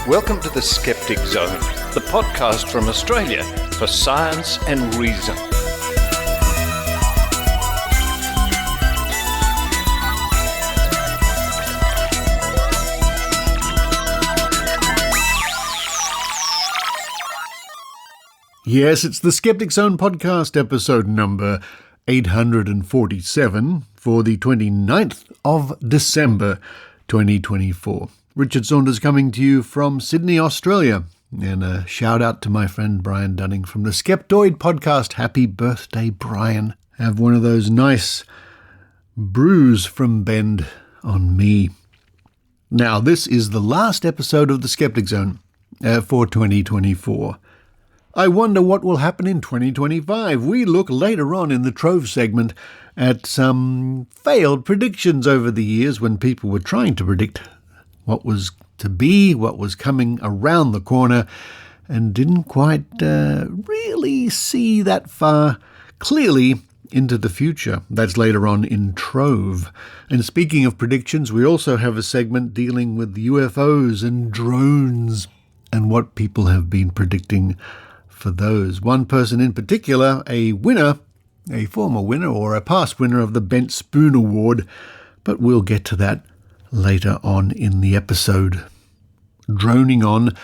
Welcome to the Skeptic Zone, the podcast from Australia for science and reason. Yes, it's the Skeptic Zone podcast, episode number 847 for the 29th of December 2024. Richard Saunders coming to you from Sydney, Australia. And a shout out to my friend Brian Dunning from the Skeptoid podcast. Happy birthday, Brian. Have one of those nice brews from Bend on me. Now, this is the last episode of the Skeptic Zone for 2024. I wonder what will happen in 2025. We look later on in the Trove segment at some failed predictions over the years when people were trying to predict what was to be, what was coming around the corner, and didn't quite really see that far clearly into the future. That's later on in Trove. And speaking of predictions, we also have a segment dealing with UFOs and drones and what people have been predicting for those. One person in particular, a winner, a former winner or a past winner of the Bent Spoon Award, but we'll get to that later on in the episode. Droning on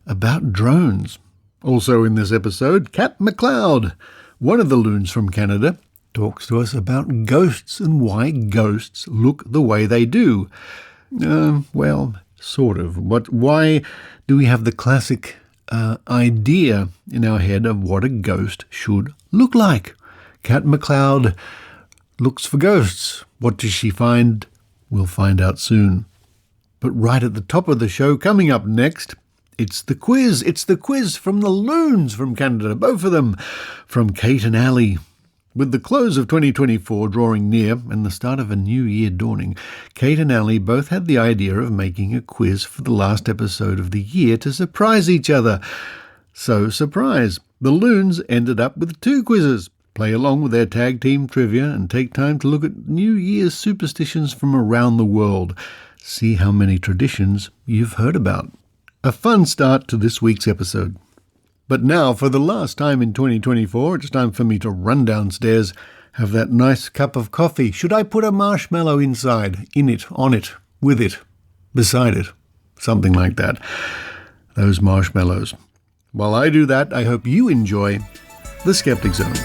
about drones. Also in this episode, Kat McLeod, one of the loons from Canada, talks to us about ghosts and why ghosts look the way they do. Well, sort of. But why do we have the classic idea in our head of what a ghost should look like? Kat McLeod looks for ghosts. What does she find? We'll find out soon. But right at the top of the show, coming up next, it's the quiz. It's the quiz from the loons from Canada, both of them, from Kate and Allie. With the close of 2024 drawing near and the start of a new year dawning, Kate and Allie both had the idea of making a quiz for the last episode of the year to surprise each other. So, surprise, the loons ended up with 2 quizzes. Play along with their tag team trivia and take time to look at New Year's superstitions from around the world. See how many traditions you've heard about. A fun start to this week's episode. But now, for the last time in 2024, it's time for me to run downstairs, have that nice cup of coffee. Should I put a marshmallow inside, in it, on it, with it, beside it? Something like that. Those marshmallows. While I do that, I hope you enjoy the Skeptic Zone.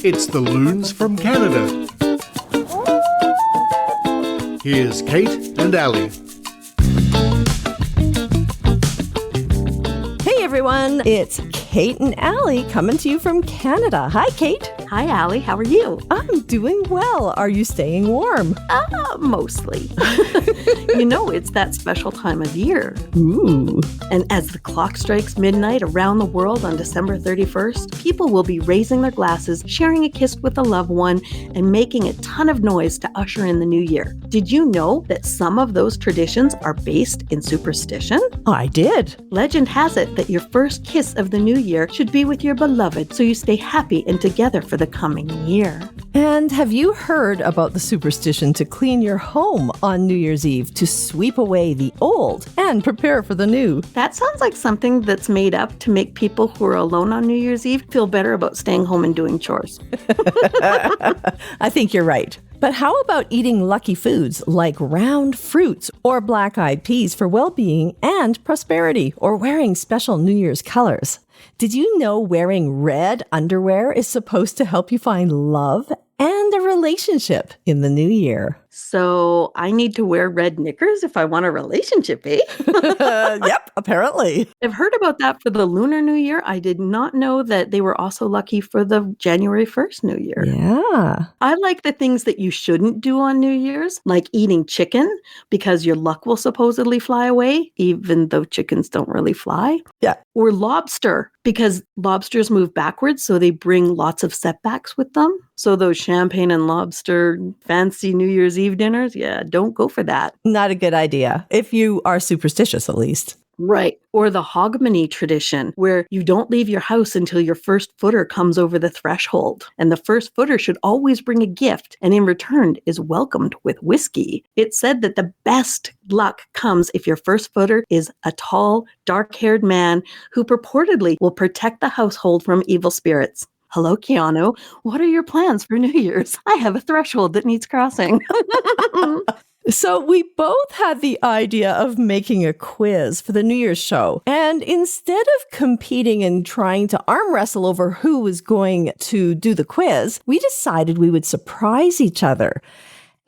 It's the loons from Canada. Here's Kate and Allie. Hey everyone, it's Kate and Allie coming to you from Canada. Hi Kate. Hi Allie, how are you? I'm doing well. Are you staying warm? Mostly. You know, it's that special time of year. Ooh. And as the clock strikes midnight around the world on December 31st, people will be raising their glasses, sharing a kiss with a loved one, and making a ton of noise to usher in the new year. Did you know that some of those traditions are based in superstition? I did. Legend has it that your first kiss of the new year should be with your beloved so you stay happy and together for the coming year. And have you heard about the superstition to clean your home on New Year's Eve to sweep away the old and prepare for the new? That sounds like something that's made up to make people who are alone on New Year's Eve feel better about staying home and doing chores. I think you're right. But how about eating lucky foods like round fruits or black-eyed peas for well-being and prosperity, or wearing special New Year's colors? Did you know wearing red underwear is supposed to help you find love and a relationship in the new year? So I need to wear red knickers if I want a relationship, eh? Yep, apparently. I've heard about that for the Lunar New Year. I did not know that they were also lucky for the January 1st New Year. Yeah. I like the things that you shouldn't do on New Year's, like eating chicken, because your luck will supposedly fly away, even though chickens don't really fly. Yeah. Or lobster, because lobsters move backwards, so they bring lots of setbacks with them. So those champagne and lobster fancy New Year's Eve Eve dinners, yeah, don't go for that. Not a good idea, if you are superstitious at least. Right. Or the hogmanay tradition, where you don't leave your house until your first footer comes over the threshold. And the first footer should always bring a gift, and in return is welcomed with whiskey. It's said that the best luck comes if your first footer is a tall, dark-haired man who purportedly will protect the household from evil spirits. Hello, Keanu. What are your plans for New Year's? I have a threshold that needs crossing. So we both had the idea of making a quiz for the New Year's show. And instead of competing and trying to arm wrestle over who was going to do the quiz, we decided we would surprise each other.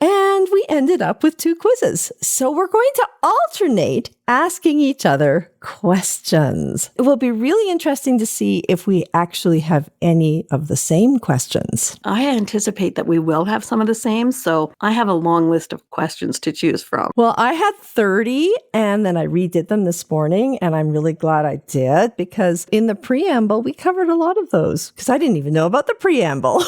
And we ended up with 2 quizzes. So we're going to alternate asking each other questions. It will be really interesting to see if we actually have any of the same questions. I anticipate that we will have some of the same, so I have a long list of questions to choose from. Well, I had 30, and then I redid them this morning, and I'm really glad I did, because in the preamble, we covered a lot of those, because I didn't even know about the preamble.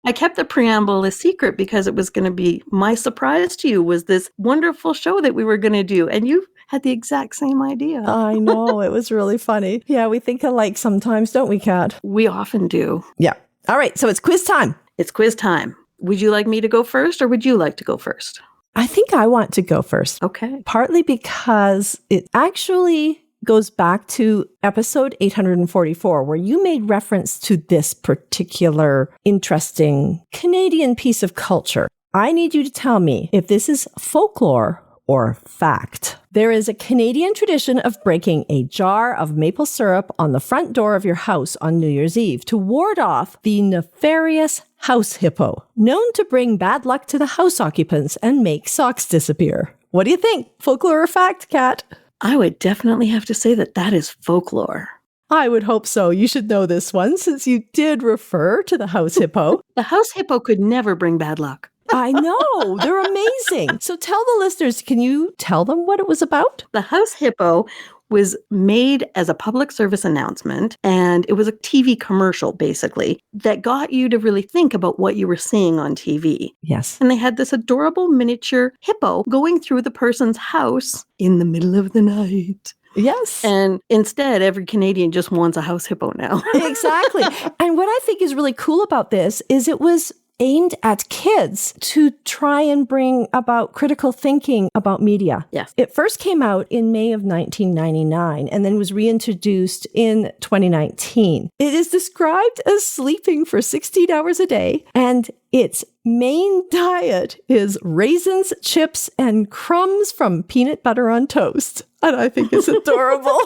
I kept the preamble a secret because it was going to be my surprise to you was this wonderful show that we were going to do. And you had the exact same idea. I know. It was really funny. Yeah, we think alike sometimes, don't we, Kat? We often do. Yeah. All right. So it's quiz time. It's quiz time. Would you like me to go first or would you like to go first? I think I want to go first. Okay. Partly because it actually goes back to episode 844, where you made reference to this particular interesting Canadian piece of culture. I need you to tell me if this is folklore or fact. There is a Canadian tradition of breaking a jar of maple syrup on the front door of your house on New Year's Eve to ward off the nefarious house hippo, known to bring bad luck to the house occupants and make socks disappear. What do you think? Folklore or fact, Kat? I would definitely have to say that that is folklore. I would hope so. You should know this one since you did refer to the house hippo. The house hippo could never bring bad luck. I know. They're amazing. So tell the listeners, can you tell them what it was about? The house hippo was made as a public service announcement, and it was a TV commercial, basically, that got you to really think about what you were seeing on TV. Yes. And they had this adorable miniature hippo going through the person's house in the middle of the night. Yes. And instead, every Canadian just wants a house hippo now. Exactly. And what I think is really cool about this is it was aimed at kids to try and bring about critical thinking about media. Yes. It first came out in May of 1999 and then was reintroduced in 2019. It is described as sleeping for 16 hours a day, and its main diet is raisins, chips, and crumbs from peanut butter on toast. And I think it's adorable.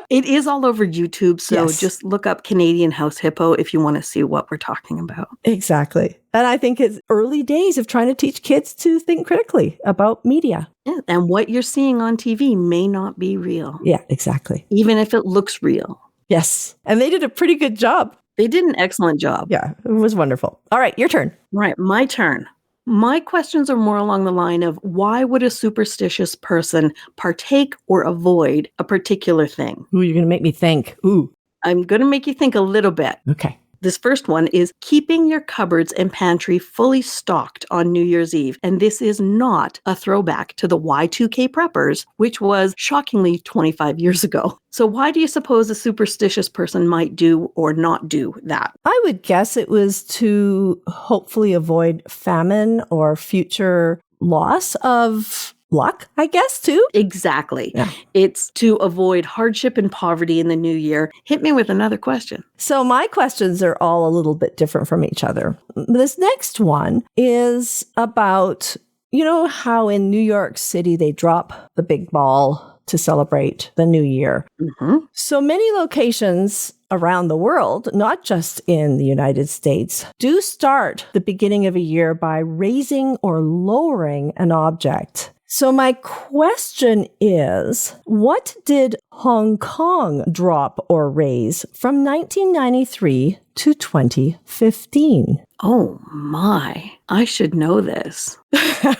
It is all over YouTube, so Yes. just look up Canadian house hippo if you want to see what we're talking about. Exactly. And I think it's early days of trying to teach kids to think critically about media. Yeah, and what you're seeing on TV may not be real, Yeah, exactly. even if it looks real. Yes. And they did a pretty good job. They did an excellent job. Yeah, it was wonderful. All right, your turn. Right, my turn. My questions are more along the line of why would a superstitious person partake or avoid a particular thing? Ooh, you're going to make me think. Ooh. I'm going to make you think a little bit. Okay. This first one is keeping your cupboards and pantry fully stocked on New Year's Eve. And this is not a throwback to the Y2K preppers, which was shockingly 25 years ago. So why do you suppose a superstitious person might do or not do that? I would guess it was to hopefully avoid famine or future loss of luck, I guess, too. Exactly. Yeah. It's to avoid hardship and poverty in the new year. Hit me with another question. So my questions are all a little bit different from each other. This next one is about, you know how in New York City they drop the big ball to celebrate the new year. Mm-hmm. So many locations around the world, not just in the United States, do start the beginning of a year by raising or lowering an object. So my question is, what did Hong Kong drop or raise from 1993 to 2015? Oh my, I should know this.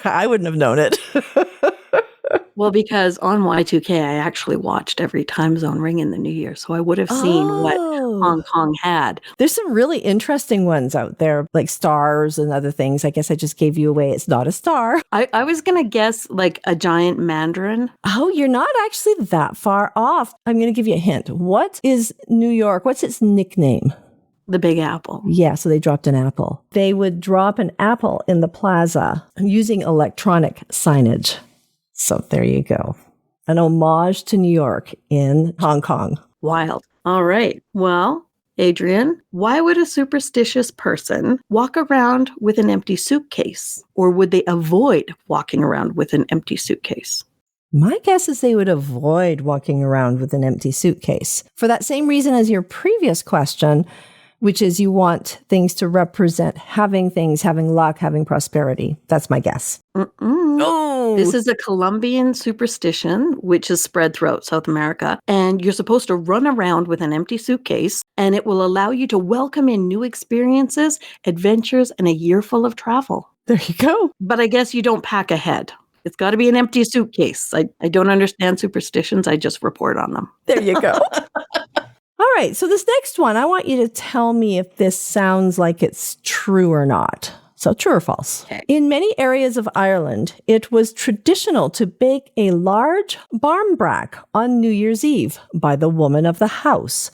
I wouldn't have known it. Well, because on Y2K, I actually watched every time zone ring in the new year. So I would have seen what Hong Kong had. There's some really interesting ones out there, like stars and other things. I guess I just gave you away. It's not a star. I was going to guess like a giant mandarin. Oh, you're not actually that far off. I'm going to give you a hint. What is New York? What's its nickname? The Big Apple. Yeah, so they dropped an apple. They would drop an apple in the plaza using electronic signage. So there you go. An homage to New York in Hong Kong. Wild. All right. Well, Adrian, why would a superstitious person walk around with an empty suitcase? Or would they avoid walking around with an empty suitcase? My guess is they would avoid walking around with an empty suitcase. For that same reason as your previous question, which is you want things to represent having things, having luck, having prosperity. That's my guess. Oh. This is a Colombian superstition, which is spread throughout South America. And you're supposed to run around with an empty suitcase, and it will allow you to welcome in new experiences, adventures, and a year full of travel. There you go. But I guess you don't pack ahead. It's got to be an empty suitcase. I don't understand superstitions. I just report on them. There you go. All right. So this next one, I want you to tell me if this sounds like it's true or not. So true or false? Okay. In many areas of Ireland, it was traditional to bake a large barmbrack on New Year's Eve by the woman of the house.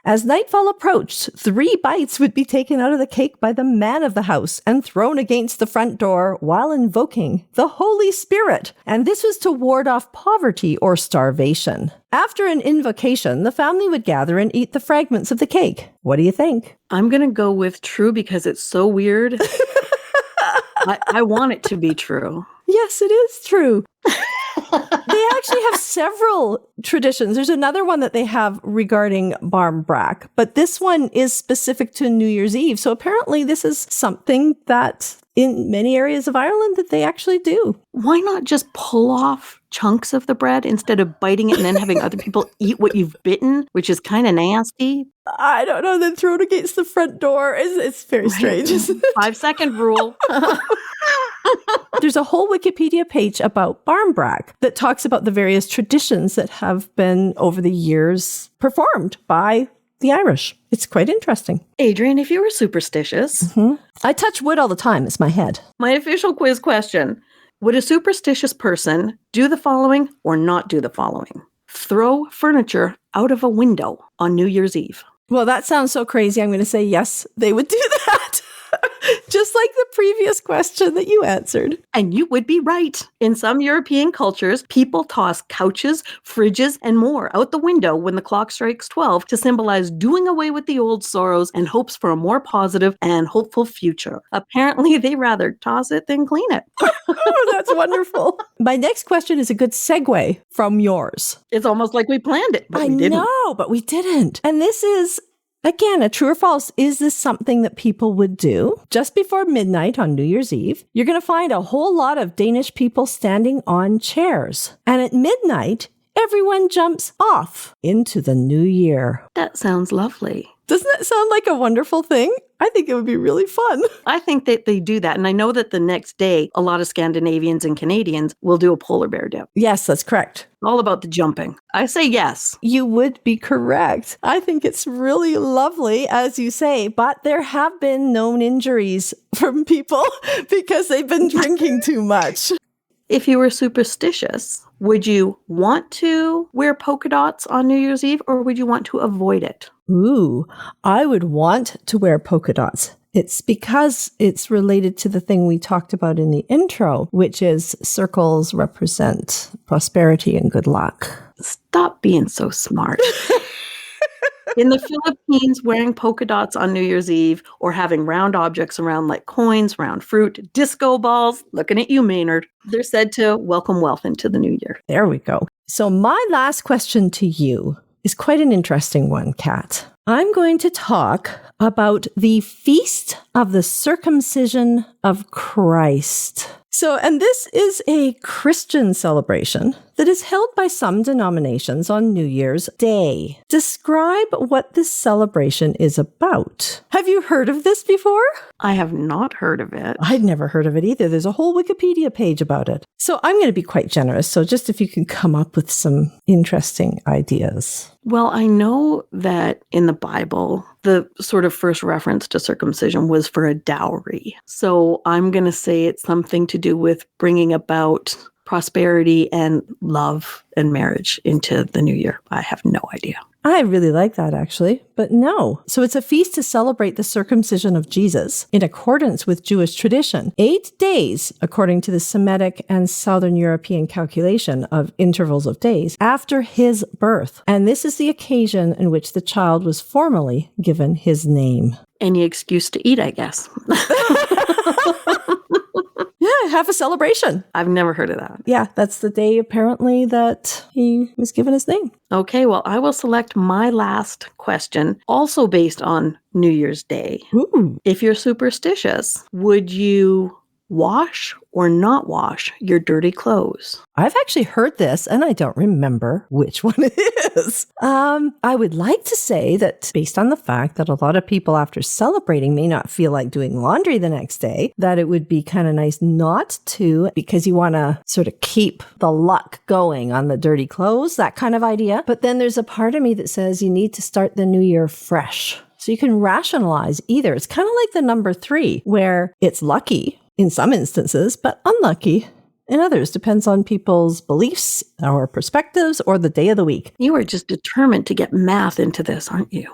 As nightfall approached, 3 bites would be taken out of the cake by the man of the house and thrown against the front door while invoking the Holy Spirit. And this was to ward off poverty or starvation. After an invocation, the family would gather and eat the fragments of the cake. What do you think? I'm going to go with true because it's so weird. I want it to be true. Yes, it is true. They actually have several traditions. There's another one that they have regarding barmbrack, but this one is specific to New Year's Eve. So apparently this is something that in many areas of Ireland that they actually do. Why not just pull off chunks of the bread instead of biting it and then having other people eat what you've bitten, which is kind of nasty? I don't know. Then throw it against the front door. It's very strange. 5-second rule. There's a whole Wikipedia page about barmbrack that talks about the various traditions that have been over the years performed by the Irish. It's quite interesting. Adrian, if you were superstitious. I touch wood all the time. It's my head. My official quiz question. Would a superstitious person do the following or not do the following? Throw furniture out of a window on New Year's Eve. Well, that sounds so crazy. I'm going to say yes, they would do that. Just like the previous question that you answered. And you would be right. In some European cultures, people toss couches, fridges, and more out the window when the clock strikes 12 to symbolize doing away with the old sorrows and hopes for a more positive and hopeful future. Apparently, they rather toss it than clean it. Oh, that's wonderful. My next question is a good segue from yours. It's almost like we planned it, but we didn't. I know, but we didn't. And this is, again, a true or false. Is this something that people would do? Just before midnight on New Year's Eve, you're going to find a whole lot of Danish people standing on chairs. And at midnight, everyone jumps off into the new year. That sounds lovely. Doesn't that sound like a wonderful thing? I think it would be really fun. I think that they do that. And I know that the next day, a lot of Scandinavians and Canadians will do a polar bear dip. Yes, that's correct. All about the jumping. I say yes. You would be correct. I think it's really lovely, as you say, but there have been known injuries from people because they've been drinking too much. If you were superstitious, would you want to wear polka dots on New Year's Eve or would you want to avoid it? Ooh, I would want to wear polka dots. It's because it's related to the thing we talked about in the intro, which is circles represent prosperity and good luck. Stop being so smart. In the Philippines, wearing polka dots on New Year's Eve or having round objects around like coins, round fruit, disco balls, looking at you, Maynard, they're said to welcome wealth into the new year. There we go. So my last question to you is quite an interesting one, Kat. I'm going to talk about the Feast of the Circumcision of Christ. So, and this is a Christian celebration that is held by some denominations on New Year's Day. Describe what this celebration is about. Have you heard of this before? I have not heard of it. I'd never heard of it either. There's a whole Wikipedia page about it. So I'm going to be quite generous. So just if you can come up with some interesting ideas. Well, I know that in the Bible, the sort of first reference to circumcision was for a dowry. So I'm going to say it's something to do with bringing about prosperity and love and marriage into the new year. I have no idea. I really like that, actually, but no. So it's a feast to celebrate the circumcision of Jesus in accordance with Jewish tradition. 8 days, according to the Semitic and Southern European calculation of intervals of days, after his birth. And this is the occasion in which the child was formally given his name. Any excuse to eat, I guess. Yeah, have a celebration. I've never heard of that. Yeah, that's the day apparently that he was given his name. Okay, well, I will select my last question, also based on New Year's Day. Ooh. If you're superstitious, would you wash or not wash your dirty clothes? I've actually heard this and I don't remember which one it is. I would like to say that based on the fact that a lot of people after celebrating may not feel like doing laundry the next day, that it would be kind of nice not to, because you want to sort of keep the luck going on the dirty clothes, that kind of idea. But then there's a part of me that says you need to start the new year fresh. So you can rationalize either. It's kind of like the number 3, where it's lucky in some instances, but unlucky in others. Depends on people's beliefs or perspectives or the day of the week. You are just determined to get math into this, aren't you?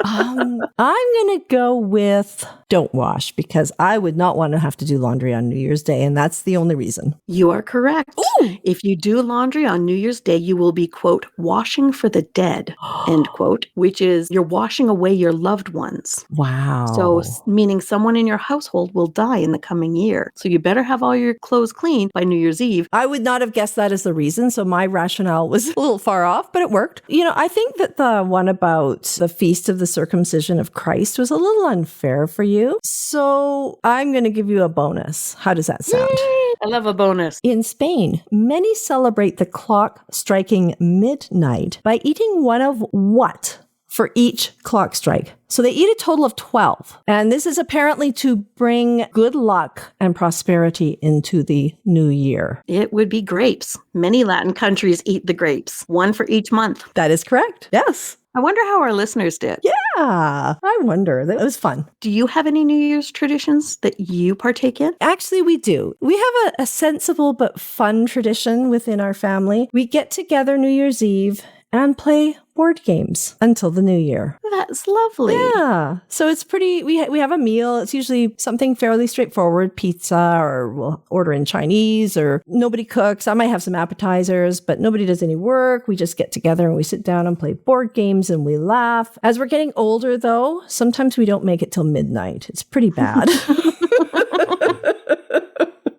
I'm going to go with don't wash, because I would not want to have to do laundry on New Year's Day, and that's the only reason. You are correct. Ooh. If you do laundry on New Year's Day, you will be, quote, washing for the dead, end quote, which is you're washing away your loved ones. Wow. So meaning someone in your household will die in the coming year. So you better have all your clothes clean by New Year's Eve. I would not have guessed that as the reason, so my rationale was a little far off, but it worked. You know, I think that the one about the Feast of the Circumcision of Christ was a little unfair for you. So I'm going to give you a bonus. How does that sound? Yay! I love a bonus. In Spain, many celebrate the clock striking midnight by eating one of what for each clock strike? So they eat a total of 12. And this is apparently to bring good luck and prosperity into the new year. It would be grapes. Many Latin countries eat the grapes, one for each month. That is correct. Yes. I wonder how our listeners did. Yeah, I wonder. That was fun. Do you have any New Year's traditions that you partake in? Actually, we do. We have a sensible but fun tradition within our family. We get together New Year's Eve and play board games until the new year. That's lovely. Yeah. So it's pretty, we have a meal. It's usually something fairly straightforward, pizza, or we'll order in Chinese, or nobody cooks. I might have some appetizers, but nobody does any work. We just get together and we sit down and play board games and we laugh. As we're getting older though, sometimes we don't make it till midnight. It's pretty bad.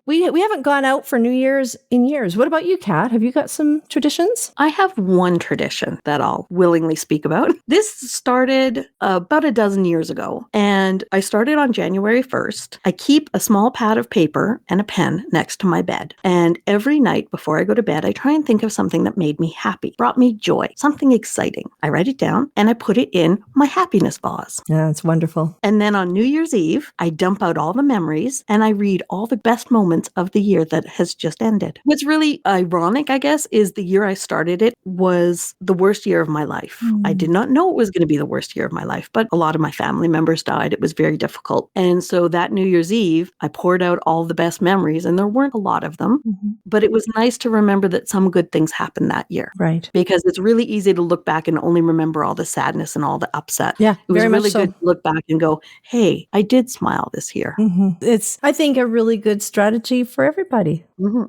We haven't gone out for New Year's in years. What about you, Kat? Have you got some traditions? I have one tradition that I'll willingly speak about. This started about a dozen years ago, and I started on January 1st. I keep a small pad of paper and a pen next to my bed, and every night before I go to bed, I try and think of something that made me happy, brought me joy, something exciting. I write it down, and I put it in my happiness vase. Yeah, that's wonderful. And then on New Year's Eve, I dump out all the memories, and I read all the best moments of the year that has just ended. What's really ironic, I guess, is the year I started it was the worst year of my life. I did not know it was going to be the worst year of my life, but a lot of my family members died. It was very difficult. And so that New Year's Eve, I poured out all the best memories, and there weren't a lot of them, but it was nice to remember that some good things happened that year. Right. Because it's really easy to look back and only remember all the sadness and all the upset. Yeah, it was very really much so. good to look back and go, hey, I did smile this year. It's, I think, a really good strategy for everybody.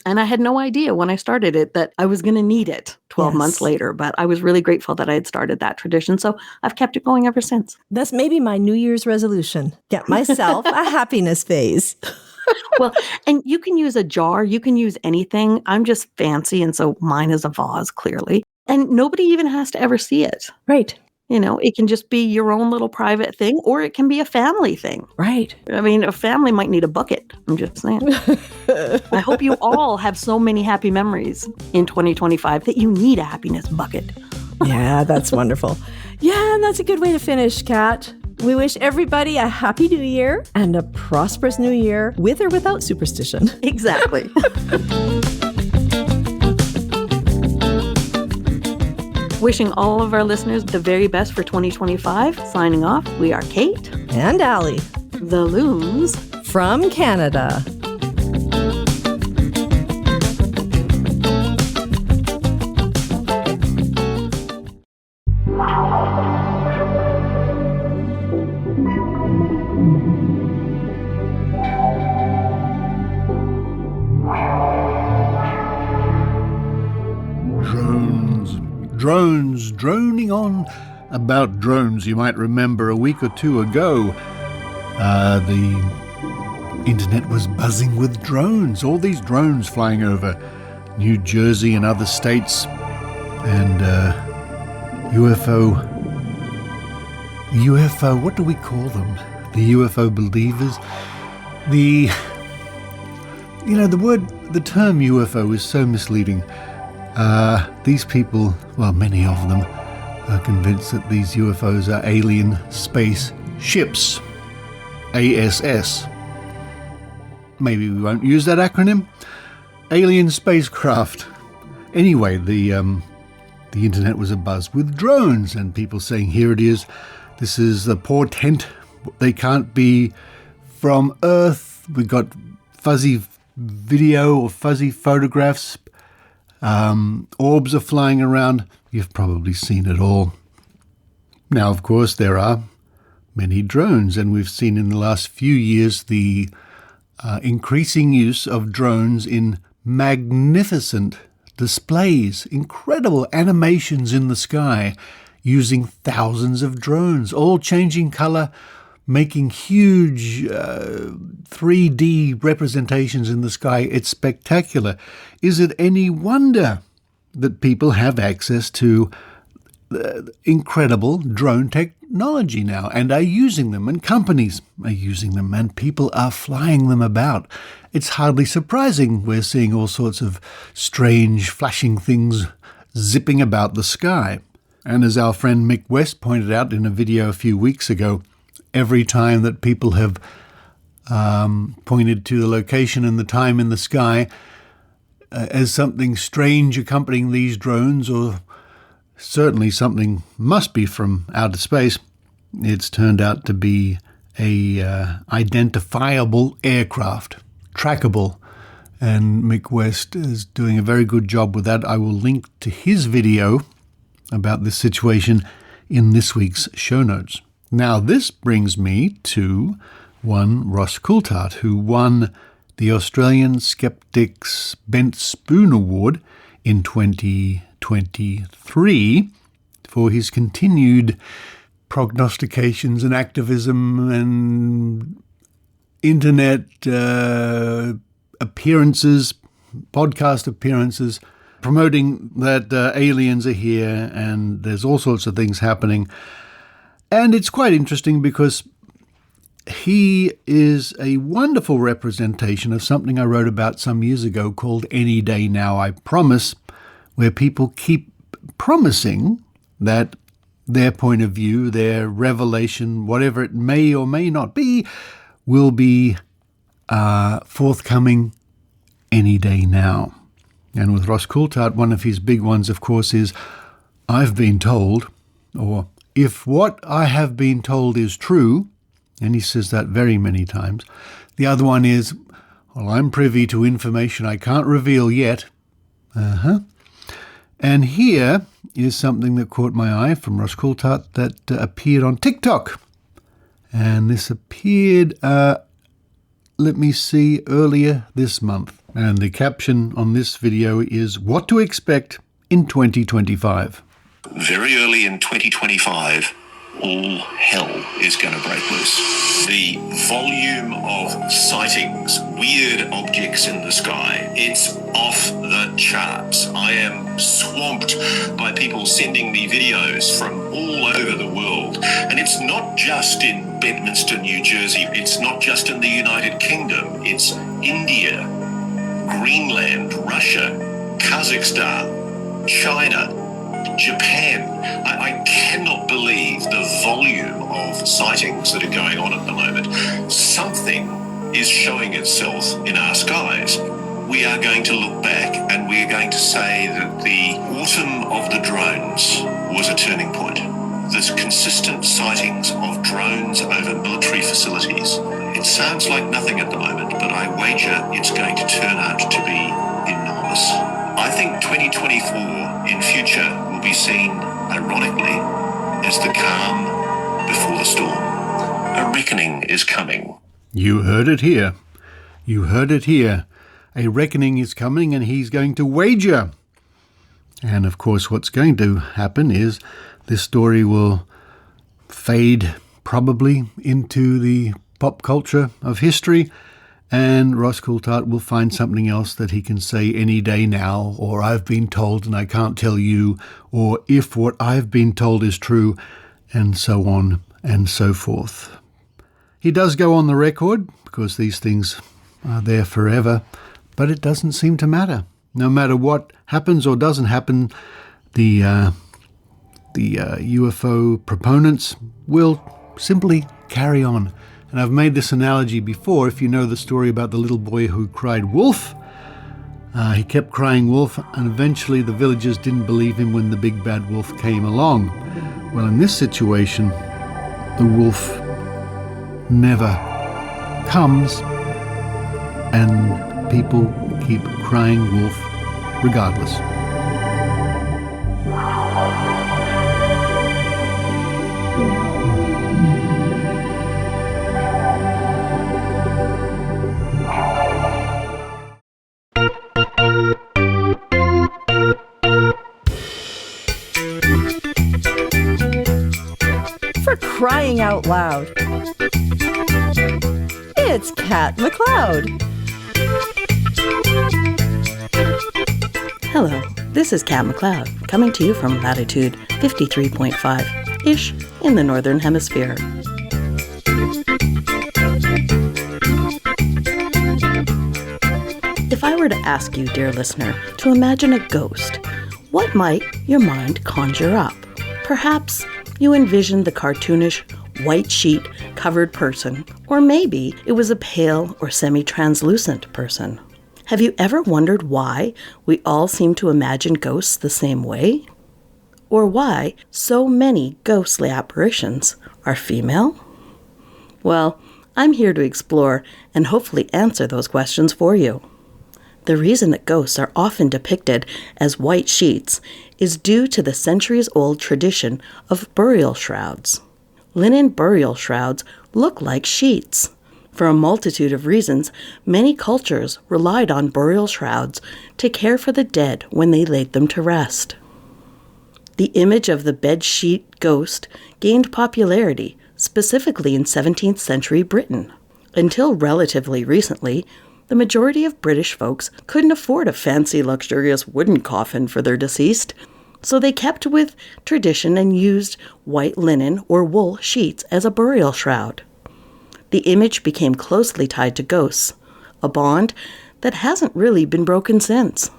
And I had no idea when I started it that I was going to need it 12 months later, but I was really grateful that I had started that tradition. So I've kept it going ever since. That's maybe my New Year's resolution. Get myself a happiness phase. Well, and you can use a jar, you can use anything. I'm just fancy, and so mine is a vase, clearly. And nobody even has to ever see it. Right. It can just be your own little private thing, or it can be a family thing. Right. I mean, a family might need a bucket. I'm just saying. I hope you all have so many happy memories in 2025 that you need a happiness bucket. Yeah, that's wonderful. Yeah, and that's a good way to finish, Kat. We wish everybody a happy new year and a prosperous new year, with or without superstition. Exactly. Wishing all of our listeners the very best for 2025. Signing off, we are Kate. And Allie. The Loons. From Canada. Drones, droning on about drones. You might remember a week or two ago, the internet was buzzing with drones. All these drones flying over New Jersey and other states, and UFO, what do we call them? The UFO believers? The term UFO is so misleading. These people, well, many of them, are convinced that these UFOs are alien space ships. ASS. Maybe we won't use that acronym. Alien spacecraft. Anyway, the internet was abuzz with drones and people saying, here it is. This is the portent. They can't be from Earth. We got fuzzy video or fuzzy photographs. Orbs are flying around. You've probably seen it all. Now, of course, there are many drones, and we've seen in the last few years the increasing use of drones in magnificent displays, incredible animations in the sky, using thousands of drones, all changing color, making huge 3D representations in the sky. It's spectacular. Is it any wonder that people have access to incredible drone technology now and are using them, and companies are using them, and people are flying them about? It's hardly surprising we're seeing all sorts of strange flashing things zipping about the sky. And as our friend Mick West pointed out in a video a few weeks ago, every time that people have pointed to the location and the time in the sky as something strange accompanying these drones, or certainly something must be from outer space, it's turned out to be a identifiable aircraft, trackable. And Mick West is doing a very good job with that. I will link to his video about this situation in this week's show notes. Now, this brings me to one Ross Coulthart, who won the Australian Skeptics Bent Spoon Award in 2023 for his continued prognostications and activism and internet appearances, podcast appearances, promoting that aliens are here and there's all sorts of things happening. And it's quite interesting because he is a wonderful representation of something I wrote about some years ago called Any Day Now, I Promise, where people keep promising that their point of view, their revelation, whatever it may or may not be, will be forthcoming any day now. And with Ross Coulthart, one of his big ones, of course, is I've been told, or if what I have been told is true, and he says that very many times. The other one is, well, I'm privy to information I can't reveal yet. And here is something that caught my eye from Ross Coulthart that appeared on TikTok. And this appeared, earlier this month. And the caption on this video is, What to Expect in 2025. Very early in 2025, all hell is going to break loose. The volume of sightings, weird objects in the sky, it's off the charts. I am swamped by people sending me videos from all over the world. And it's not just in Bedminster, New Jersey. It's not just in the United Kingdom. It's India, Greenland, Russia, Kazakhstan, China, Japan. I cannot believe the volume of sightings that are going on at the moment. Something is showing itself in our skies. We are going to look back and we are going to say that the autumn of the drones was a turning point. There's consistent sightings of drones over military facilities. It sounds like nothing at the moment, but I wager it's going to turn out to be enormous. I think 2024 in future will be seen, ironically, as the calm before the storm. A reckoning is coming. You heard it here. You heard it here. A reckoning is coming and he's going to wager. And of course what's going to happen is this story will fade probably into the pop culture of history, and Ross Coulthart will find something else that he can say any day now, or I've been told and I can't tell you, or if what I've been told is true, and so on and so forth. He does go on the record, because these things are there forever, but it doesn't seem to matter. No matter what happens or doesn't happen, the UFO proponents will simply carry on. And I've made this analogy before. If you know the story about the little boy who cried wolf, he kept crying wolf, and eventually the villagers didn't believe him when the big bad wolf came along. Well, in this situation, the wolf never comes, and people keep crying wolf regardless. For crying out loud. It's Kat McLeod. Hello, this is Kat McLeod, coming to you from latitude 53.5-ish in the Northern Hemisphere. If I were to ask you, dear listener, to imagine a ghost, what might your mind conjure up? Perhaps you envisioned the cartoonish, white sheet covered person, or maybe it was a pale or semi-translucent person. Have you ever wondered why we all seem to imagine ghosts the same way? Or why so many ghostly apparitions are female? Well, I'm here to explore and hopefully answer those questions for you. The reason that ghosts are often depicted as white sheets is due to the centuries-old tradition of burial shrouds. Linen burial shrouds look like sheets. For a multitude of reasons, many cultures relied on burial shrouds to care for the dead when they laid them to rest. The image of the bedsheet ghost gained popularity, specifically in 17th century Britain. Until relatively recently, the majority of British folks couldn't afford a fancy, luxurious wooden coffin for their deceased, so they kept with tradition and used white linen or wool sheets as a burial shroud. The image became closely tied to ghosts, a bond that hasn't really been broken since.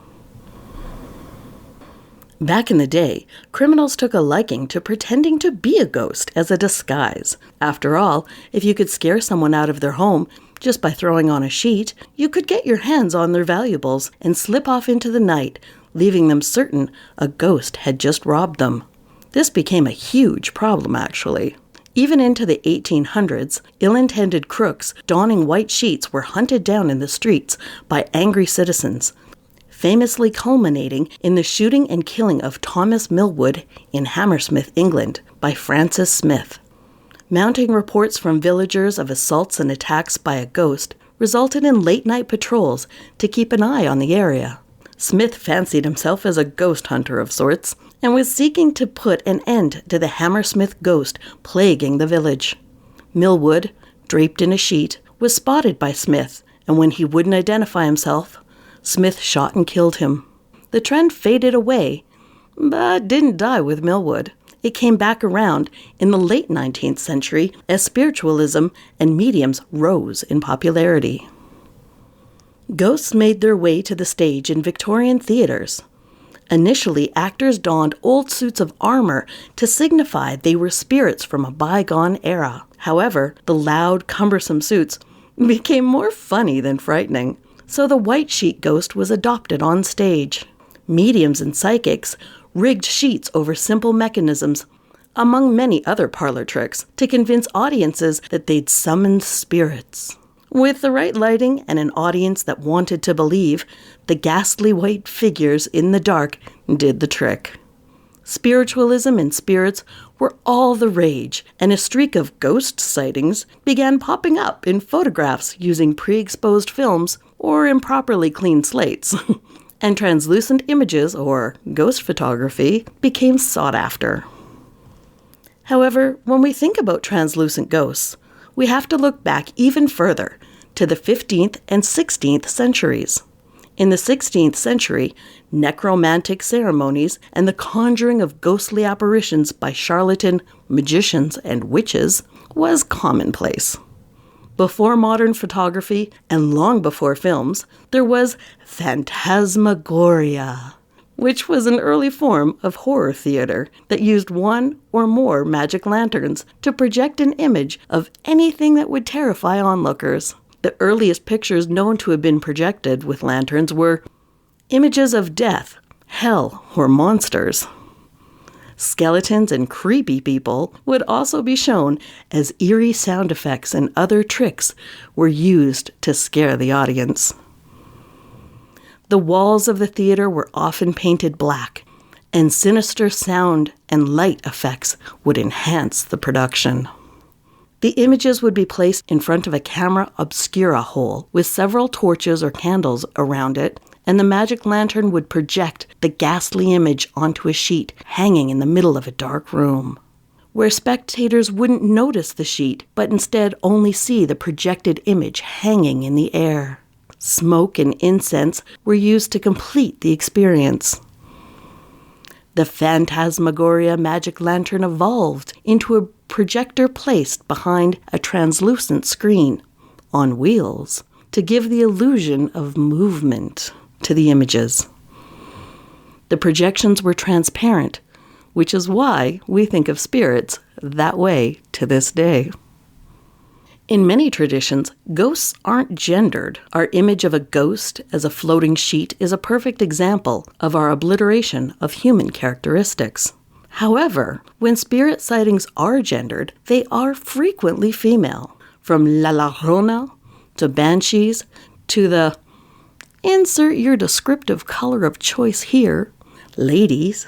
Back in the day, criminals took a liking to pretending to be a ghost as a disguise. After all, if you could scare someone out of their home just by throwing on a sheet, you could get your hands on their valuables and slip off into the night, leaving them certain a ghost had just robbed them. This became a huge problem, actually. Even into the 1800s, ill-intended crooks donning white sheets were hunted down in the streets by angry citizens, famously culminating in the shooting and killing of Thomas Millwood in Hammersmith, England, by Francis Smith. Mounting reports from villagers of assaults and attacks by a ghost resulted in late-night patrols to keep an eye on the area. Smith fancied himself as a ghost hunter of sorts, and was seeking to put an end to the Hammersmith ghost plaguing the village. Millwood, draped in a sheet, was spotted by Smith, and when he wouldn't identify himself, Smith shot and killed him. The trend faded away, but didn't die with Millwood. It came back around in the late 19th century as spiritualism and mediums rose in popularity. Ghosts made their way to the stage in Victorian theatres. Initially, actors donned old suits of armor to signify they were spirits from a bygone era. However, the loud, cumbersome suits became more funny than frightening, so the white sheet ghost was adopted on stage. Mediums and psychics rigged sheets over simple mechanisms, among many other parlor tricks, to convince audiences that they'd summoned spirits. With the right lighting and an audience that wanted to believe, the ghastly white figures in the dark did the trick. Spiritualism and spirits were all the rage, and a streak of ghost sightings began popping up in photographs using pre-exposed films or improperly cleaned slates. And translucent images, or ghost photography, became sought after. However, when we think about translucent ghosts, we have to look back even further to the 15th and 16th centuries. In the 16th century, necromantic ceremonies and the conjuring of ghostly apparitions by charlatan magicians and witches was commonplace. Before modern photography and long before films, there was phantasmagoria, which was an early form of horror theater that used one or more magic lanterns to project an image of anything that would terrify onlookers. The earliest pictures known to have been projected with lanterns were images of death, hell, or monsters. Skeletons and creepy people would also be shown as eerie sound effects, and other tricks were used to scare the audience. The walls of the theater were often painted black, and sinister sound and light effects would enhance the production. The images would be placed in front of a camera obscura hole with several torches or candles around it, and the magic lantern would project the ghastly image onto a sheet hanging in the middle of a dark room, where spectators wouldn't notice the sheet, but instead only see the projected image hanging in the air. Smoke and incense were used to complete the experience. The phantasmagoria magic lantern evolved into a projector placed behind a translucent screen on wheels to give the illusion of movement to the images. The projections were transparent, which is why we think of spirits that way to this day. In many traditions, ghosts aren't gendered. Our image of a ghost as a floating sheet is a perfect example of our obliteration of human characteristics. However, when spirit sightings are gendered, they are frequently female. From La Llorona to banshees to the insert your descriptive color of choice here, ladies.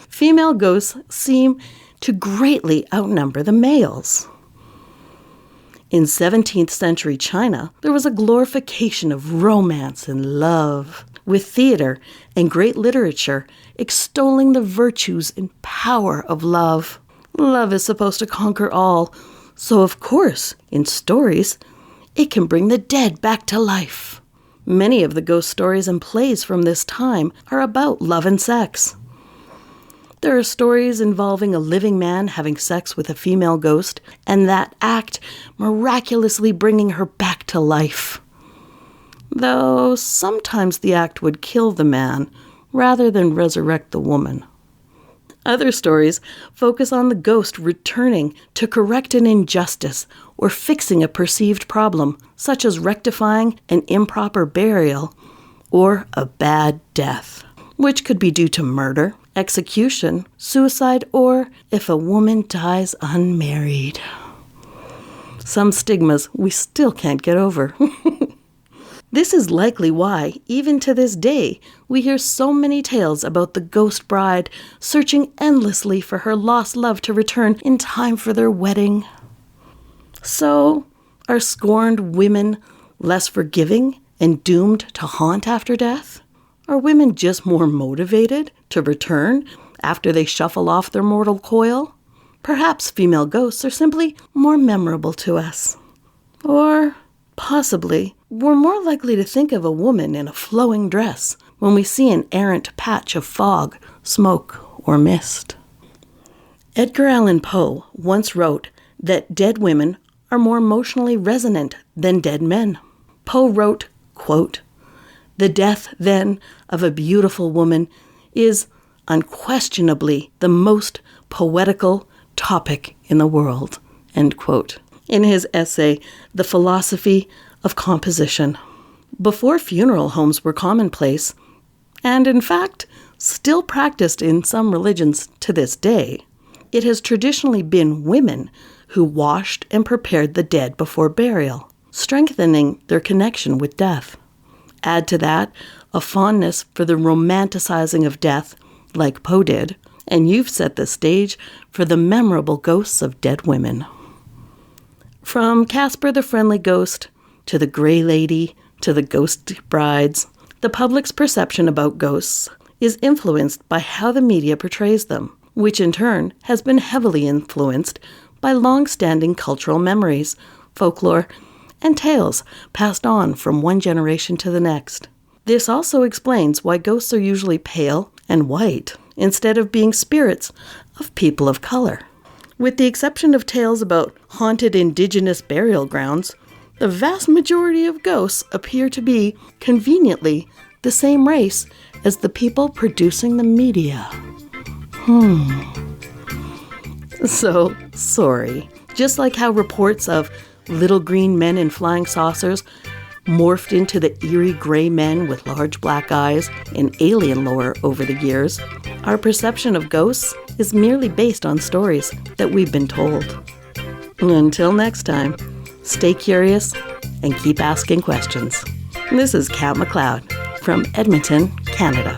Female ghosts seem to greatly outnumber the males. In 17th century China, there was a glorification of romance and love, with theater and great literature extolling the virtues and power of love. Love is supposed to conquer all, so of course, in stories, it can bring the dead back to life. Many of the ghost stories and plays from this time are about love and sex. There are stories involving a living man having sex with a female ghost, and that act miraculously bringing her back to life. Though sometimes the act would kill the man rather than resurrect the woman. Other stories focus on the ghost returning to correct an injustice or fixing a perceived problem, such as rectifying an improper burial or a bad death, which could be due to murder, execution, suicide, or if a woman dies unmarried. Some stigmas we still can't get over. This is likely why, even to this day, we hear so many tales about the ghost bride searching endlessly for her lost love to return in time for their wedding. So, are scorned women less forgiving and doomed to haunt after death? Are women just more motivated to return after they shuffle off their mortal coil? Perhaps female ghosts are simply more memorable to us. Or possibly we're more likely to think of a woman in a flowing dress when we see an errant patch of fog, smoke, or mist. Edgar Allan Poe once wrote that dead women are more emotionally resonant than dead men. Poe wrote, quote, "The death, then, of a beautiful woman is unquestionably the most poetical topic in the world," end quote. In his essay, The Philosophy of Composition. Before funeral homes were commonplace, and in fact, still practiced in some religions to this day, it has traditionally been women who washed and prepared the dead before burial, strengthening their connection with death. Add to that a fondness for the romanticizing of death, like Poe did, and you've set the stage for the memorable ghosts of dead women. From Casper the Friendly Ghost to the Grey Lady to the Ghost Brides, the public's perception about ghosts is influenced by how the media portrays them, which in turn has been heavily influenced by long-standing cultural memories, folklore, and tales passed on from one generation to the next. This also explains why ghosts are usually pale and white, instead of being spirits of people of color. With the exception of tales about haunted indigenous burial grounds, the vast majority of ghosts appear to be, conveniently, the same race as the people producing the media. So, sorry. Just like how reports of little green men in flying saucers morphed into the eerie gray men with large black eyes in alien lore over the years, our perception of ghosts is merely based on stories that we've been told. Until next time, stay curious and keep asking questions. This is Kat McLeod from Edmonton, Canada.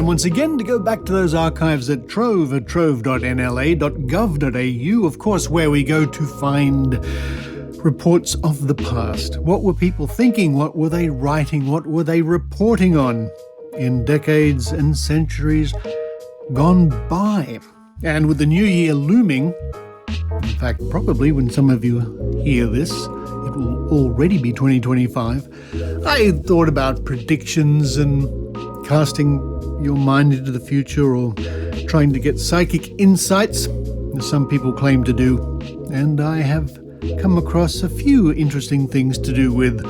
Once again to go back to those archives at Trove at trove.nla.gov.au, of course, where we go to find reports of the past. What were people thinking? What were they writing? What were they reporting on in decades and centuries gone by? And with the new year looming, in fact, probably when some of you hear this, it will already be 2025, I thought about predictions and casting your mind into the future, or trying to get psychic insights, as some people claim to do. And I have come across a few interesting things to do with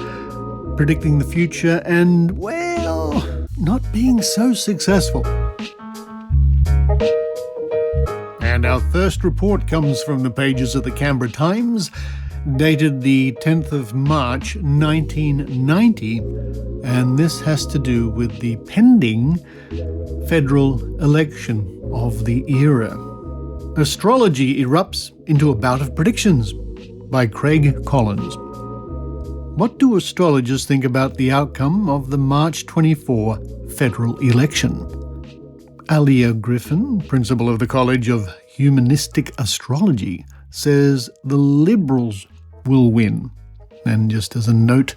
predicting the future and, well, not being so successful. And our first report comes from the pages of the Canberra Times, dated the 10th of March 1990, and this has to do with the pending federal election of the era. Astrology erupts into a bout of predictions by Craig Collins. What do astrologers think about the outcome of the March 24 federal election? Allie Griffin, principal of the College of Humanistic Astrology, says the Liberals will win. And just as a note,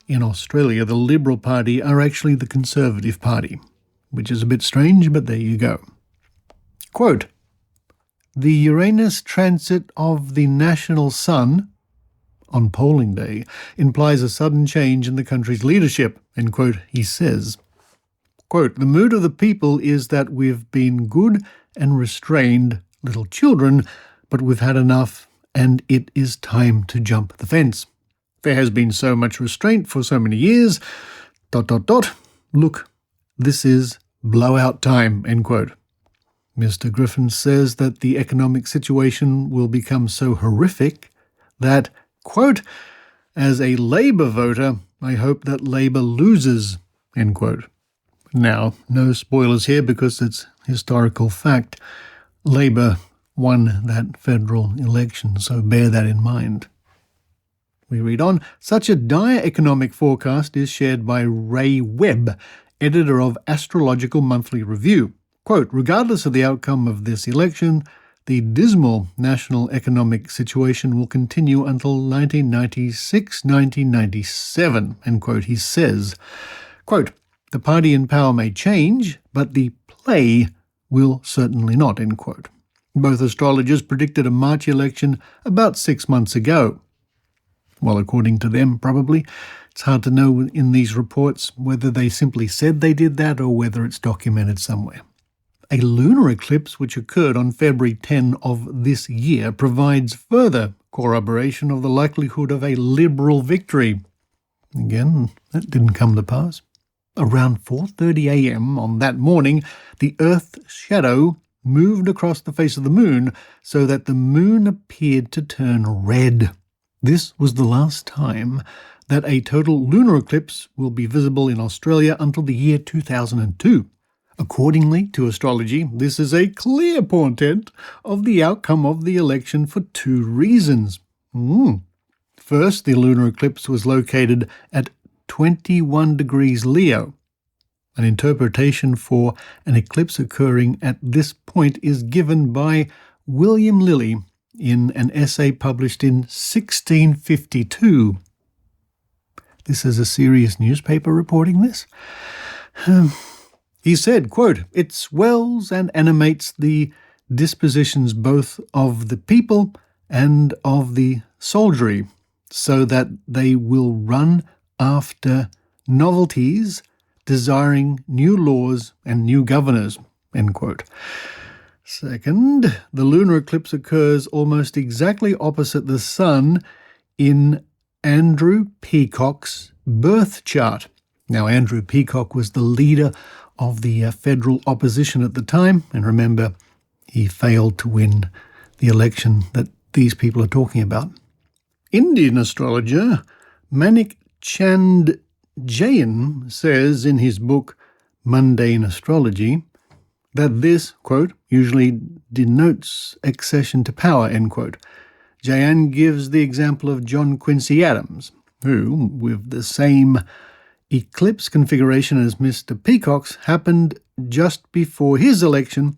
in Australia, the Liberal Party are actually the Conservative Party, which is a bit strange, but there you go. Quote, "The Uranus transit of the national sun on polling day implies a sudden change in the country's leadership," end quote, he says. Quote, "The mood of the people is that we've been good and restrained little children, but we've had enough and it is time to jump the fence. There has been so much restraint for so many years, ... Look, this is blowout time," end quote. Mr. Griffin says that the economic situation will become so horrific that, quote, "As a Labour voter, I hope that Labour loses," end quote. Now, no spoilers here because it's historical fact. Labour won that federal election, so bear that in mind. We read on. Such a dire economic forecast is shared by Ray Webb, editor of Astrological Monthly Review, Quote, regardless of the outcome of this election, the dismal national economic situation will continue until 1996-1997, end quote, he says. Quote, the party in power may change, but the play will certainly not, end quote. Both astrologers predicted a March election about 6 months ago. Well, according to them, probably. It's hard to know in these reports whether they simply said they did that or whether it's documented somewhere. A lunar eclipse which occurred on February 10 of this year provides further corroboration of the likelihood of a Liberal victory. Again, that didn't come to pass. Around 4:30 a.m. on that morning, the Earth's shadow moved across the face of the moon so that the moon appeared to turn red. This was the last time that a total lunar eclipse will be visible in Australia until the year 2002. Accordingly to astrology, this is a clear portent of the outcome of the election for two reasons. First, the lunar eclipse was located at 21 degrees Leo. An interpretation for an eclipse occurring at this point is given by William Lilly in an essay published in 1652. This is a serious newspaper reporting this. He said, quote, it swells and animates the dispositions both of the people and of the soldiery, so that they will run after novelties, desiring new laws and new governors, end quote. Second, the lunar eclipse occurs almost exactly opposite the sun in Andrew Peacock's birth chart. Now, Andrew Peacock was the leader of the federal opposition at the time, and remember, he failed to win the election that these people are talking about. Indian astrologer Manik Chand Jain says in his book Mundane Astrology that this, quote, usually denotes accession to power, end quote. Jain gives the example of John Quincy Adams, who, with the same eclipse configuration as Mr. Peacock's, happened just before his election,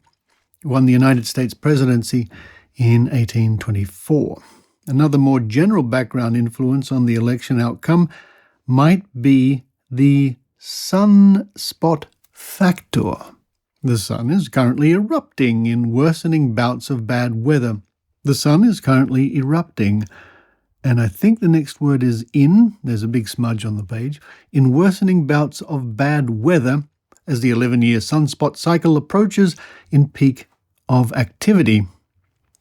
won the United States presidency in 1824. Another more general background influence on the election outcome might be the sunspot factor. The sun is currently erupting in worsening bouts of bad weather. The sun is currently erupting, and I think the next word is in, there's a big smudge on the page, in worsening bouts of bad weather as the 11-year sunspot cycle approaches in peak of activity.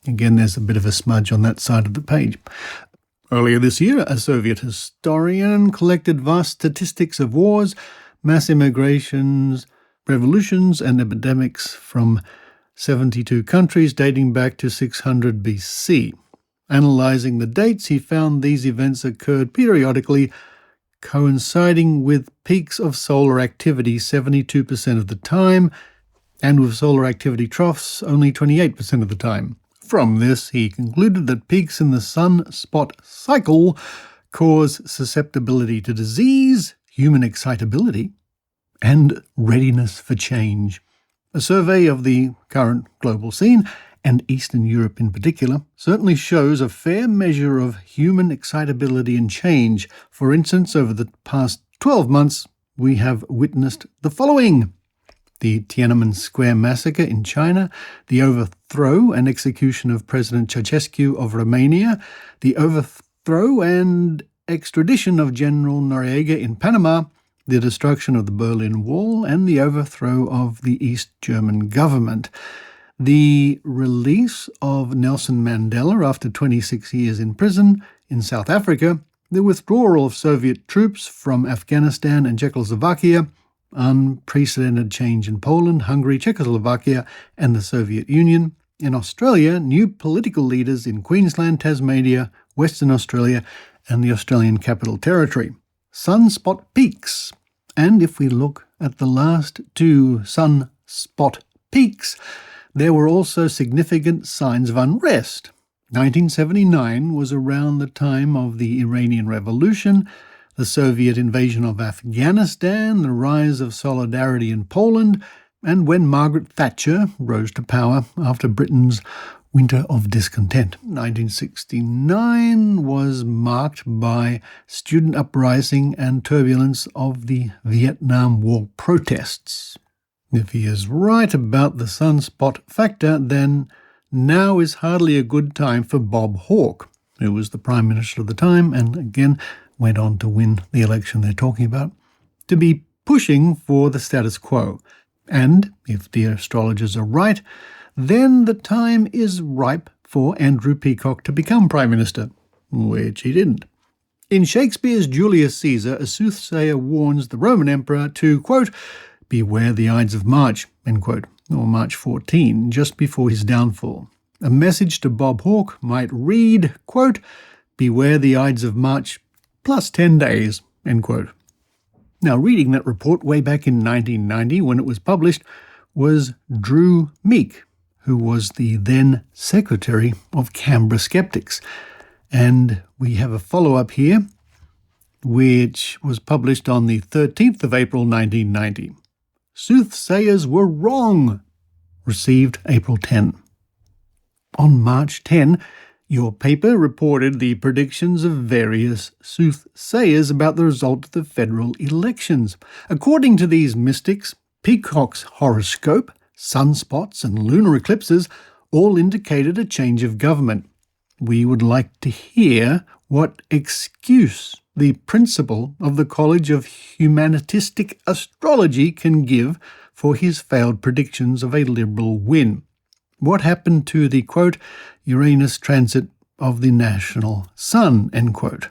Again, there's a bit of a smudge on that side of the page. Earlier this year, a Soviet historian collected vast statistics of wars, mass immigrations, revolutions, and epidemics from 72 countries dating back to 600 BC. Analyzing the dates, he found these events occurred periodically, coinciding with peaks of solar activity 72% of the time, and with solar activity troughs only 28% of the time. From this, he concluded that peaks in the sunspot cycle cause susceptibility to disease, human excitability, and readiness for change. A survey of the current global scene, and Eastern Europe in particular, certainly shows a fair measure of human excitability and change. For instance, over the past 12 months, we have witnessed the following: the Tiananmen Square massacre in China, the overthrow and execution of President Ceausescu of Romania, the overthrow and extradition of General Noriega in Panama, the destruction of the Berlin Wall, and the overthrow of the East German government. The release of Nelson Mandela after 26 years in prison in South Africa, the withdrawal of Soviet troops from Afghanistan and Czechoslovakia, unprecedented change in Poland, Hungary, Czechoslovakia, and the Soviet Union. In Australia, new political leaders in Queensland, Tasmania, Western Australia, and the Australian Capital Territory. Sunspot peaks. And if we look at the last two sunspot peaks, there were also significant signs of unrest. 1979 was around the time of the Iranian Revolution, the Soviet invasion of Afghanistan, the rise of solidarity in Poland, and when Margaret Thatcher rose to power after Britain's Winter of Discontent. 1969 was marked by student uprising and turbulence of the Vietnam War protests. If he is right about the sunspot factor, then now is hardly a good time for Bob Hawke, who was the Prime Minister at the time and again went on to win the election they're talking about, to be pushing for the status quo. And, if the astrologers are right, then the time is ripe for Andrew Peacock to become Prime Minister, which he didn't. In Shakespeare's Julius Caesar, a soothsayer warns the Roman Emperor to, quote, beware the Ides of March, end quote, or March 14, just before his downfall. A message to Bob Hawke might read, quote, beware the Ides of March plus 10 days, end quote. Now, reading that report way back in 1990 when it was published was Drew Meek, who was the then secretary of Canberra Skeptics. And we have a follow-up here, which was published on the 13th of April 1990. Soothsayers were wrong. Received April 10. On March 10, your paper reported the predictions of various soothsayers about the result of the federal elections. According to these mystics, Peacock's horoscope, sunspots and lunar eclipses all indicated a change of government. We would like to hear what excuse the principal of the College of Humanistic Astrology can give for his failed predictions of a Liberal win. What happened to the, quote, Uranus transit of the national sun, end quote?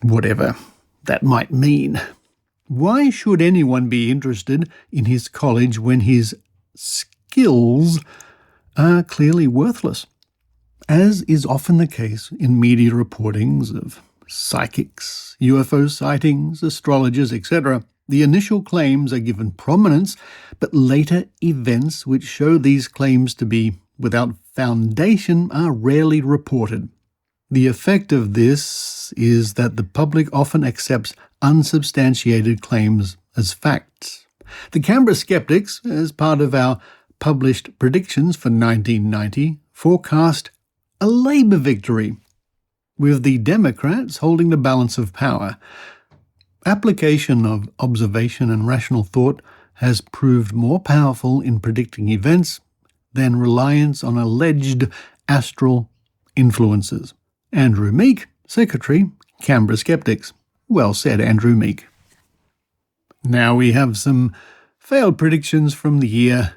Whatever that might mean. Why should anyone be interested in his college when his skills are clearly worthless? As is often the case in media reportings of psychics, UFO sightings, astrologers, etc., the initial claims are given prominence, but later events which show these claims to be without foundation are rarely reported. The effect of this is that the public often accepts unsubstantiated claims as facts. The Canberra Skeptics, as part of our published predictions for 1990, forecast a Labor victory, with the Democrats holding the balance of power. Application of observation and rational thought has proved more powerful in predicting events than reliance on alleged astral influences. Andrew Meek, Secretary, Canberra Skeptics. Well said, Andrew Meek. Now we have some failed predictions from the year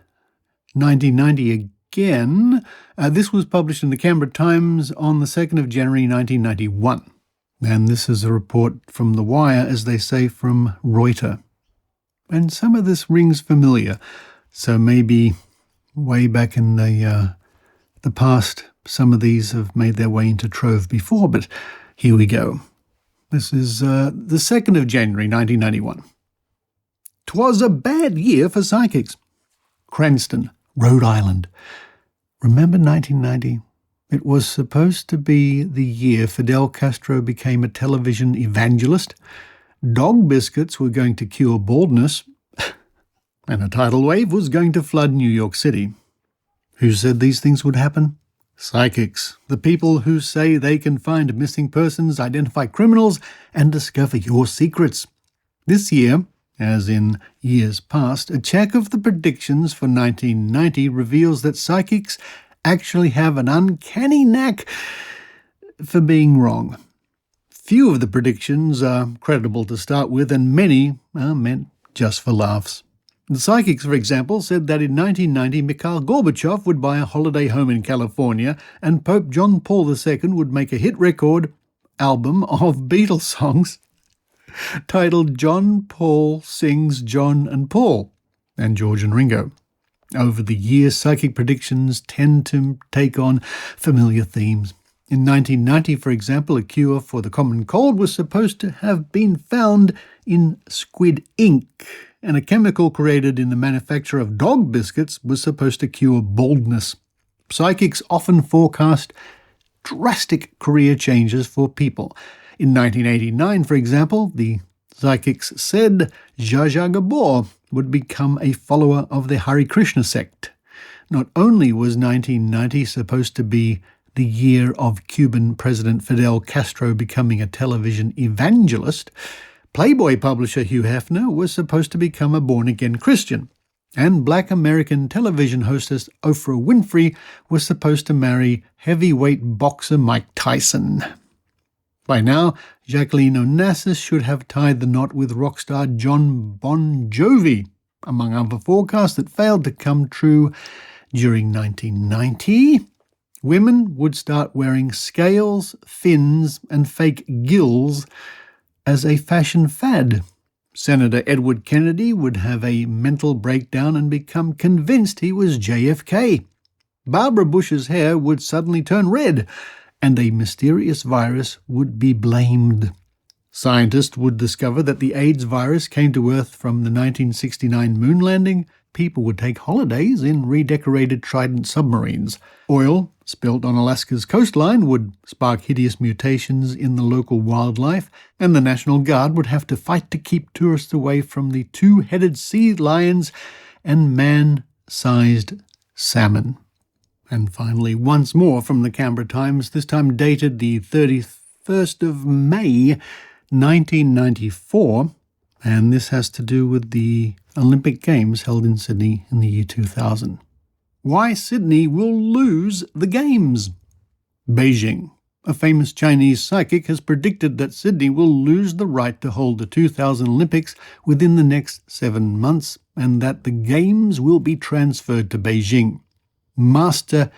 1990 again. This was published in the Canberra Times on the 2nd of January 1991. And this is a report from The Wire, as they say, from Reuters. And some of this rings familiar. So maybe way back in the past, some of these have made their way into Trove before, but here we go. This is the 2nd of January 1991. 'Twas a bad year for psychics. Cranston, Rhode Island. Remember 1990? It was supposed to be the year Fidel Castro became a television evangelist. Dog biscuits were going to cure baldness, and a tidal wave was going to flood New York City. Who said these things would happen? Psychics, the people who say they can find missing persons, identify criminals, and discover your secrets. This year, as in years past, a check of the predictions for 1990 reveals that psychics actually have an uncanny knack for being wrong. Few of the predictions are credible to start with, and many are meant just for laughs. The psychics, for example, said that in 1990 Mikhail Gorbachev would buy a holiday home in California and Pope John Paul II would make a hit record album of Beatles songs titled John Paul Sings John and Paul and George and Ringo. Over the years, psychic predictions tend to take on familiar themes. In 1990, for example, a cure for the common cold was supposed to have been found in squid ink, and a chemical created in the manufacture of dog biscuits was supposed to cure baldness. Psychics often forecast drastic career changes for people. In 1989, for example, the psychics said Zsa Zsa Gabor would become a follower of the Hare Krishna sect. Not only was 1990 supposed to be the year of Cuban President Fidel Castro becoming a television evangelist, Playboy publisher Hugh Hefner was supposed to become a born-again Christian, and Black American television hostess Oprah Winfrey was supposed to marry heavyweight boxer Mike Tyson. By now, Jacqueline Onassis should have tied the knot with rock star John Bon Jovi, among other forecasts that failed to come true during 1990. Women would start wearing scales, fins, and fake gills as a fashion fad. Senator Edward Kennedy would have a mental breakdown and become convinced he was JFK. Barbara Bush's hair would suddenly turn red, and a mysterious virus would be blamed. Scientists would discover that the AIDS virus came to Earth from the 1969 moon landing. People would take holidays in redecorated Trident submarines. Oil spilt on Alaska's coastline would spark hideous mutations in the local wildlife, and the National Guard would have to fight to keep tourists away from the two-headed sea lions and man-sized salmon. And finally, once more from the Canberra Times, this time dated the 31st of May, 1994, and this has to do with the Olympic Games held in Sydney in the year 2000. Why Sydney will lose the Games. Beijing. A famous Chinese psychic has predicted that Sydney will lose the right to hold the 2000 Olympics within the next 7 months, and that the Games will be transferred to Beijing. Master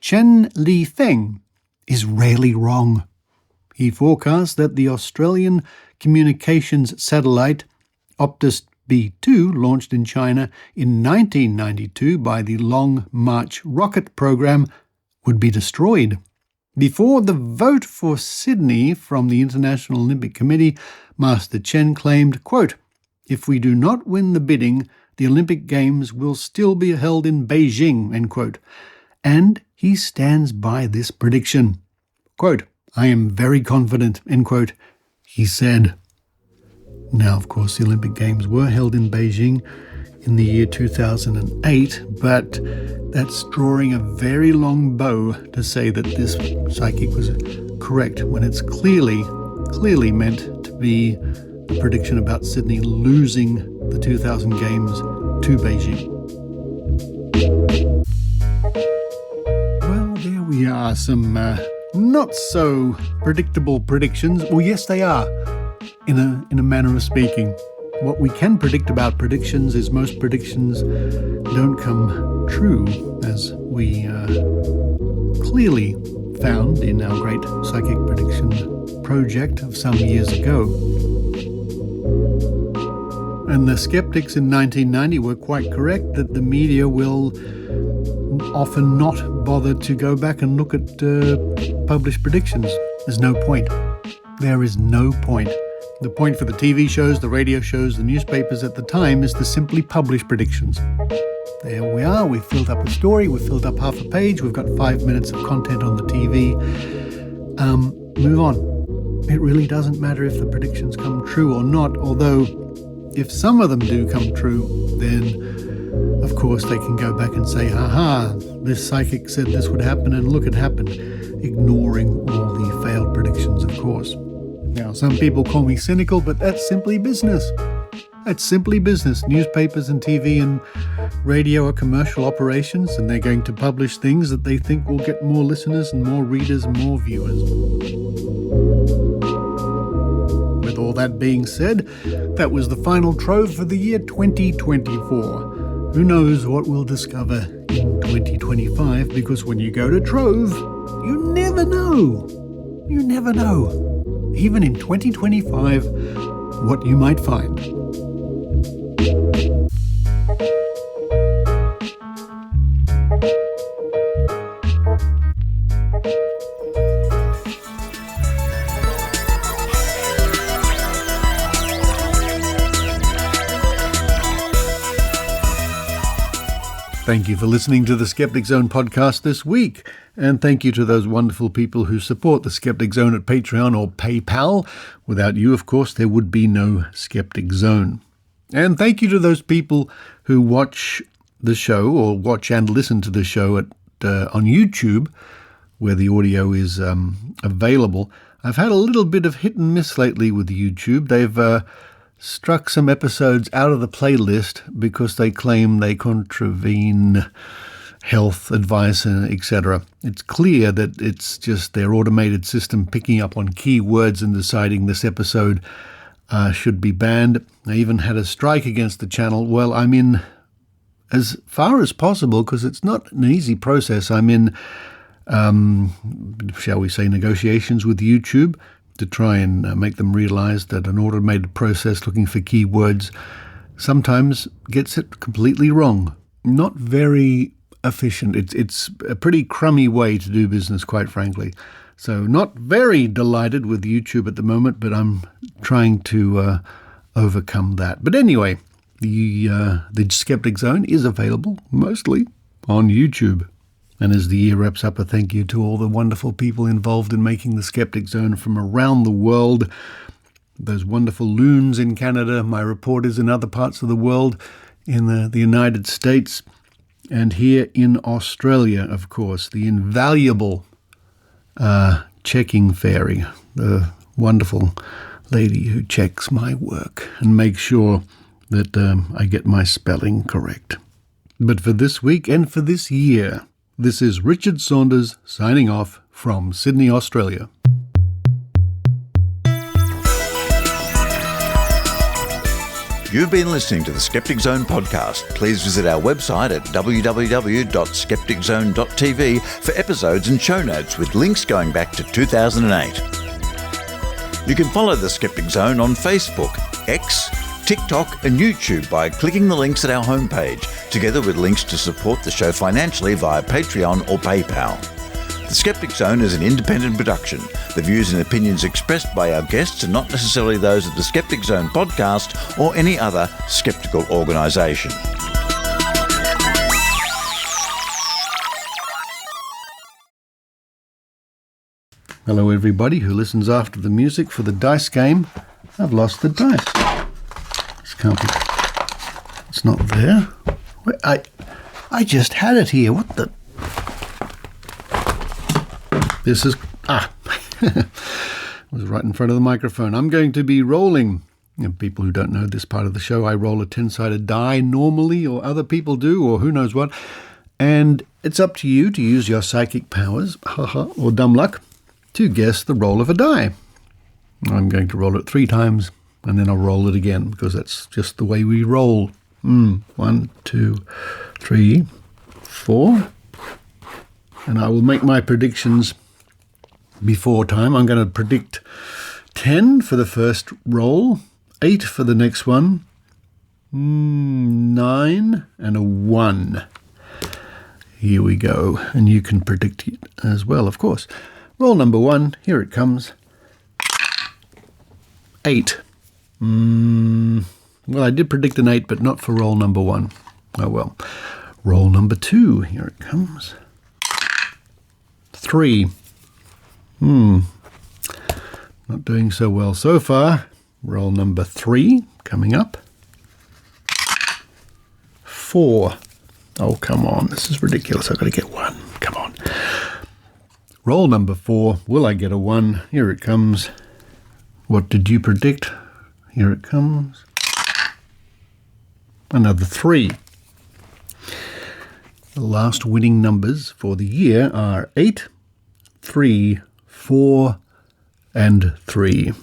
Chen Li-Feng is rarely wrong. He forecasts that the Australian communications satellite Optus B2, launched in China in 1992 by the Long March rocket program, would be destroyed. Before the vote for Sydney from the International Olympic Committee, Master Chen claimed, quote, "If we do not win the bidding, the Olympic Games will still be held in Beijing," end quote. And he stands by this prediction. Quote, "I am very confident," end quote, he said. Now, of course, the Olympic Games were held in Beijing in the year 2008, but that's drawing a very long bow to say that this psychic was correct when it's clearly meant to be a prediction about Sydney losing the 2000 Games to Beijing. Well, there we are, some not so predictable predictions. Well, yes, they are. In a manner of speaking. What we can predict about predictions is most predictions don't come true, as we clearly found in our great psychic prediction project of some years ago. And the skeptics in 1990 were quite correct that the media will often not bother to go back and look at published predictions. There's no point. There is no point. The point for the TV shows, the radio shows, the newspapers at the time is to simply publish predictions. There we are, we've filled up a story, we've filled up half a page, we've got 5 minutes of content on the TV. Move on. It really doesn't matter if the predictions come true or not, although if some of them do come true, then of course they can go back and say, haha, this psychic said this would happen and look, it happened, ignoring all the failed predictions, of course. Now, some people call me cynical, but that's simply business. That's simply business. Newspapers and TV and radio are commercial operations, and they're going to publish things that they think will get more listeners and more readers and more viewers. With all that being said, that was the final Trove for the year 2024. Who knows what we'll discover in 2025, because when you go to Trove, you never know. You never know. Even in 2025, what you might find. Thank you for listening to the Skeptic Zone podcast this week. And thank you to those wonderful people who support the Skeptic Zone at Patreon or PayPal. Without you, of course, there would be no Skeptic Zone. And thank you to those people who watch the show or watch and listen to the show on YouTube, where the audio is available. I've had a little bit of hit and miss lately with YouTube. They've struck some episodes out of the playlist because they claim they contravene health advice, etc. It's clear that it's just their automated system picking up on key words and deciding this episode should be banned. I even had a strike against the channel. Well, I'm in, as far as possible, because it's not an easy process, I'm in, shall we say, negotiations with YouTube to try and make them realize that an automated process looking for keywords sometimes gets it completely wrong. Not very efficient. It's a pretty crummy way to do business, quite frankly. So not very delighted with YouTube at the moment, but I'm trying to overcome that. But anyway, the Skeptic Zone is available mostly on YouTube. And as the year wraps up, a thank you to all the wonderful people involved in making the Skeptic Zone from around the world. Those wonderful loons in Canada, my reporters in other parts of the world, in the United States, and here in Australia, of course, the invaluable checking fairy, the wonderful lady who checks my work and makes sure that I get my spelling correct. But for this week and for this year, this is Richard Saunders signing off from Sydney, Australia. You've been listening to the Skeptic Zone podcast. Please visit our website at www.skepticzone.tv for episodes and show notes with links going back to 2008. You can follow the Skeptic Zone on Facebook, X, TikTok and YouTube by clicking the links at our homepage, together with links to support the show financially via Patreon or PayPal. The Skeptic Zone is an independent production. The views and opinions expressed by our guests are not necessarily those of the Skeptic Zone podcast or any other skeptical organisation. Hello everybody who listens after the music for the dice game. I've lost the dice. This can't be... It's not there. Wait, I just had it here. What the... This is... it was right in front of the microphone. I'm going to be rolling. People who don't know this part of the show, I roll a 10-sided die normally, or other people do, or who knows what. And it's up to you to use your psychic powers, or dumb luck, to guess the roll of a die. I'm going to roll it 3 times, and then I'll roll it again, because that's just the way we roll. 1, 2, 3, 4. And I will make my predictions before time. I'm going to predict 10 for the first roll, 8 for the next one, 9 and a 1. Here we go. And you can predict it as well, of course. Roll number 1, here it comes. 8. Well, I did predict an 8, but not for roll number 1. Oh well. Roll number 2, here it comes. 3. Not doing so well so far. Roll number 3 coming up. 4. Oh, come on. This is ridiculous. I've got to get 1. Come on. Roll number 4. Will I get a 1? Here it comes. What did you predict? Here it comes. Another 3. The last winning numbers for the year are 8, 3, 4, and 3.